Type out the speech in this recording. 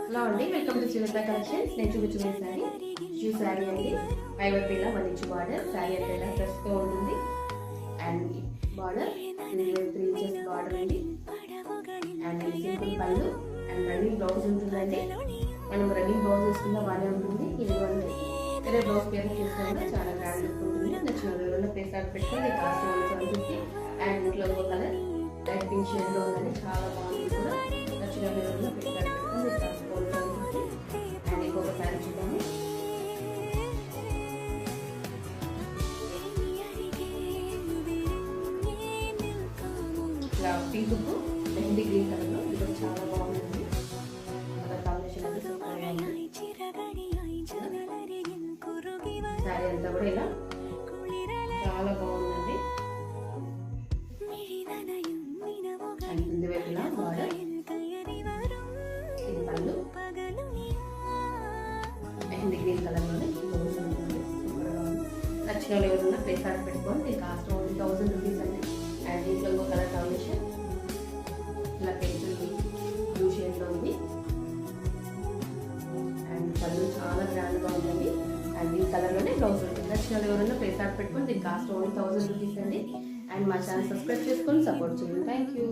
Hello అండి, welcome to Sunitha collections. నేను చూపించిన శారీ షూ శారీ అండి. పైవైపు ఇలా 1 ఇంచ్ బార్డర్, శారీ అంతా ఇలా డ్రెస్తో ఉంటుంది. అండ్ బార్డర్ 3 ఇంచెస్ బార్డర్ అండి. అండ్ సింపుల్ పళ్ళు అండ్ రన్నింగ్ బ్లౌజ్ ఉంటుందండి. మనం రన్నింగ్ బ్లౌజ్ వేసుకున్న బాగానే ఉంటుంది. ఇది వేరే బ్లౌజ్ పేరు చూసుకుంటే చాలా గ్రాండ్ లుక్ ఉంటుంది. నచ్చిన వివరంలో ప్లేస్ ఆర్డర్ పెట్టుకుని కాస్ట్ 150. అండ్ ఇంట్లో కలర్ లైట్ పింక్ షేడ్లో ఉందని చాలా బాగుంది కూడా. నచ్చిన వివరంలో ప్లేస్ ఆర్డర్ పెట్టుకుని కాస్ట్ 150. అండ్ ఇంకొక శారీ చూద్దాము. ఇలా పింక్ మెహందీ గ్రీన్ కలర్లో ఇది కూడా చాలా బాగుంటుంది. కలర్ కాంబినేషన్ అయితే సూపర్గా ఉంది. శారీ అంతా కూడా ఇలా చాలా బాగుందండి. కింది వైపులా బార్డర్, ఇది పళ్ళు మెహందీ గ్రీన్ కలర్లోనే సూపర్గా ఉంది. నచ్చిన వాళ్ళు ఎవరున్నా ప్లేస్ ఆర్డర్ పెట్టుకోండి. దీని కాస్ట్ 1000 రూపీస్ అండి. అండ్ దీంట్లో ఇంకో కలర్ కాంబినేషన్ ఇలా పెన్సిల్ బ్లూ షేడ్లో ఉంది. అండ్ పళ్ళు చాలా గ్రాండ్గా ఉంటుంది. అండ్ ఈ కలర్లోనే బ్లౌజ్ ఉంటుంది. నచ్చిన వాళ్ళు ఎవరైనా ప్లేస్ ఆర్డర్ పెట్టుకొని దీని కాస్ట్ 1000 రూపీస్ అండి. అండ్ మా ఛానల్ సబ్స్క్రైబ్ చేసుకొని సపోర్ట్ చేయండి. Thank you.